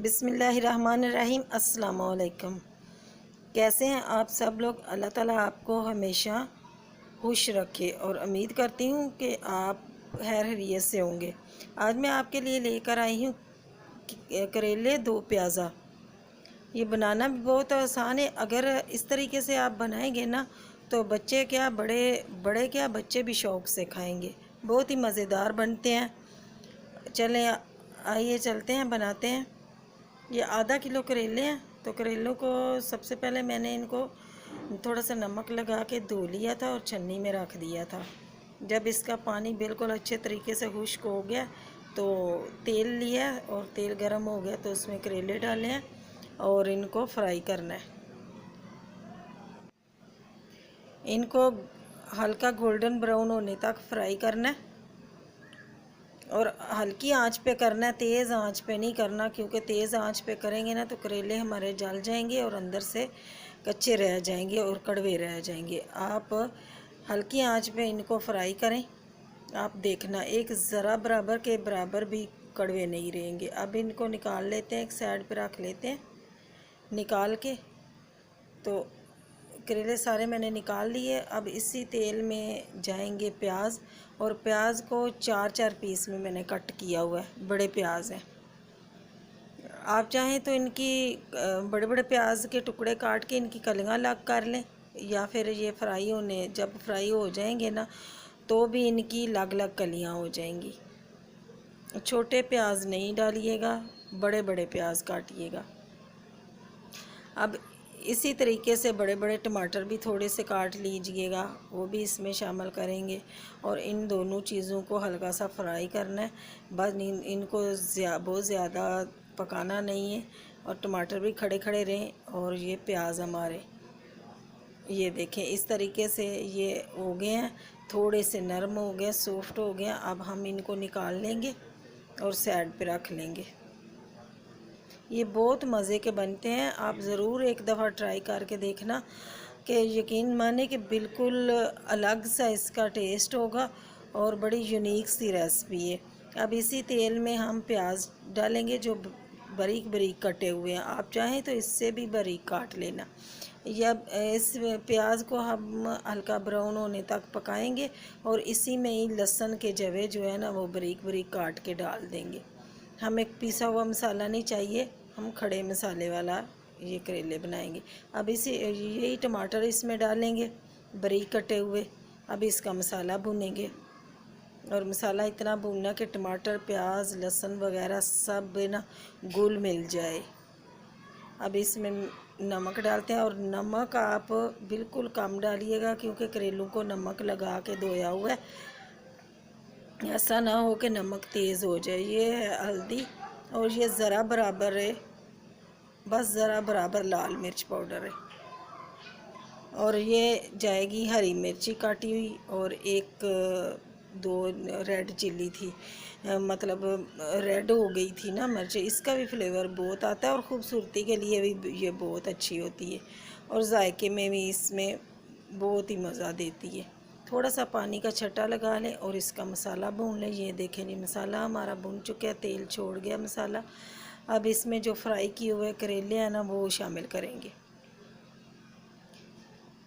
बिस्मिल्लाहिर्रहमानिर्रहीम। अस्सलाम वालेकुम। कैसे हैं आप सब लोग? अल्लाह ताला आपको हमेशा खुश रखे और उम्मीद करती हूँ कि आप खैर खैरियत से होंगे। आज मैं आपके लिए लेकर आई हूँ करेले दो प्याज़ा। ये बनाना भी बहुत आसान है। अगर इस तरीके से आप बनाएंगे ना तो बच्चे क्या बड़े बड़े क्या बच्चे भी शौक़ से खाएंगे। बहुत ही मज़ेदार बनते हैं। चलें आइए चलते हैं बनाते हैं। ये आधा किलो करेले हैं। तो करेलों को सबसे पहले मैंने इनको थोड़ा सा नमक लगा के धो लिया था और छन्नी में रख दिया था। जब इसका पानी बिल्कुल अच्छे तरीके से खुश्क हो गया तो तेल लिया और तेल गर्म हो गया तो उसमें करेले डाले हैं और इनको फ्राई करना है। इनको हल्का गोल्डन ब्राउन होने तक फ्राई करना है और हल्की आंच पे करना है, तेज़ आंच पे नहीं करना, क्योंकि तेज़ आंच पे करेंगे ना तो करेले हमारे जल जाएंगे और अंदर से कच्चे रह जाएंगे और कड़वे रह जाएंगे। आप हल्की आंच पे इनको फ्राई करें। आप देखना एक ज़रा बराबर के बराबर भी कड़वे नहीं रहेंगे। अब इनको निकाल लेते हैं, एक साइड पे रख लेते हैं। निकाल के तो करेले सारे मैंने निकाल लिए। अब इसी तेल में जाएंगे प्याज, और प्याज को चार चार पीस में मैंने कट किया हुआ है। बड़े प्याज हैं। आप चाहें तो इनकी बड़े बड़े प्याज के टुकड़े काट के इनकी कलियां अलग कर लें, या फिर ये फ्राई होने जब फ्राई हो जाएंगे ना तो भी इनकी अलग अलग कलियां हो जाएंगी। छोटे प्याज नहीं डालिएगा, बड़े बड़े प्याज काटिएगा। अब इसी तरीके से बड़े बड़े टमाटर भी थोड़े से काट लीजिएगा, वो भी इसमें शामिल करेंगे और इन दोनों चीज़ों को हल्का सा फ्राई करना है। बस इनको बहुत ज़्यादा पकाना नहीं है और टमाटर भी खड़े खड़े रहें। और ये प्याज हमारे ये देखें इस तरीके से ये हो गए हैं, थोड़े से नरम हो गए, सॉफ्ट हो गए। अब हम इनको निकाल लेंगे और साइड पे रख लेंगे। ये बहुत मज़े के बनते हैं। आप ज़रूर एक दफ़ा ट्राई करके देखना कि यकीन माने कि बिल्कुल अलग सा इसका टेस्ट होगा और बड़ी यूनिक सी रेसिपी है। अब इसी तेल में हम प्याज डालेंगे जो बारीक बारीक कटे हुए हैं। आप चाहें तो इससे भी बारीक काट लेना। या इस प्याज को हम हल्का ब्राउन होने तक पकाएंगे और इसी में ही लहसुन के जवे जो है ना वो बारीक बारीक काट के डाल देंगे। हमें पिसा हुआ मसाला नहीं चाहिए, हम खड़े मसाले वाला ये करेले बनाएंगे। अब यही टमाटर इसमें डालेंगे बारीक कटे हुए। अब इसका मसाला भूनेंगे और मसाला इतना भूनना कि टमाटर प्याज लहसुन वगैरह सब ना घुल मिल जाए। अब इसमें नमक डालते हैं और नमक आप बिल्कुल कम डालिएगा, क्योंकि करेलों को नमक लगा के धोया हुआ है। ऐसा ना हो कि नमक तेज़ हो जाए। ये है हल्दी और ये ज़रा बराबर है, बस ज़रा बराबर लाल मिर्च पाउडर है। और ये जाएगी हरी मिर्ची काटी हुई और एक दो रेड चिल्ली थी, मतलब रेड हो गई थी ना मिर्च। इसका भी फ्लेवर बहुत आता है और ख़ूबसूरती के लिए भी ये बहुत अच्छी होती है और जायके में भी इसमें बहुत ही मज़ा देती है। थोड़ा सा पानी का छट्टा लगा लें और इसका मसाला भून लें। ये देखें जी मसाला हमारा भुन चुका है, तेल छोड़ गया मसाला। अब इसमें जो फ्राई किए हुए करेले हैं ना वो शामिल करेंगे।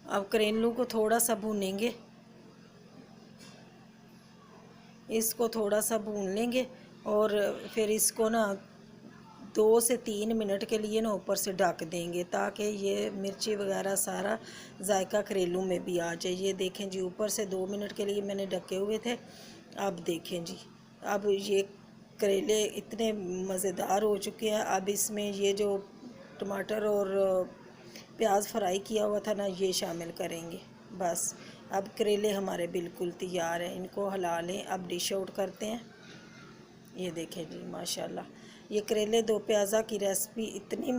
अब करेलों को थोड़ा सा भूनेंगे, इसको थोड़ा सा भून लेंगे और फिर इसको ना 2 से 3 मिनट के लिए ना ऊपर से ढक देंगे, ताकि ये मिर्ची वगैरह सारा जायका करेलों में भी आ जाए। ये देखें जी ऊपर से 2 मिनट के लिए मैंने ढके हुए थे। अब देखें जी अब ये करेले इतने मज़ेदार हो चुके हैं। अब इसमें ये जो टमाटर और प्याज फ्राई किया हुआ था ना ये शामिल करेंगे। बस अब करेले हमारे बिल्कुल तैयार हैं। इनको हिला लें। अब डिश आउट करते हैं। ये देखें जी माशाल्लाह ये करेले दो प्याज़ा की रेसिपी इतनी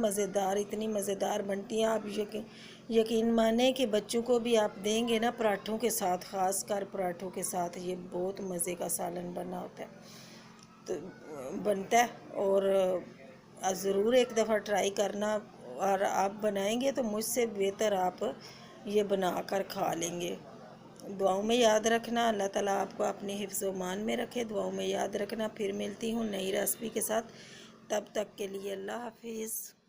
मज़ेदार बनती है। आप यकीन माने कि बच्चों को भी आप देंगे ना पराठों के साथ, ख़ास कर पराठों के साथ ये बहुत मज़े का सालन बना होता है तो बनता है। और ज़रूर एक दफ़ा ट्राई करना, और आप बनाएंगे तो मुझसे बेहतर आप ये बना कर खा लेंगे। दुआओं में याद रखना। अल्लाह ताला आपको अपने हिफ्ज़-ओ-मान में रखे। दुआओं में याद रखना। फिर मिलती हूँ नई रेसिपी के साथ। तब तक के लिए अल्लाह हाफिज़।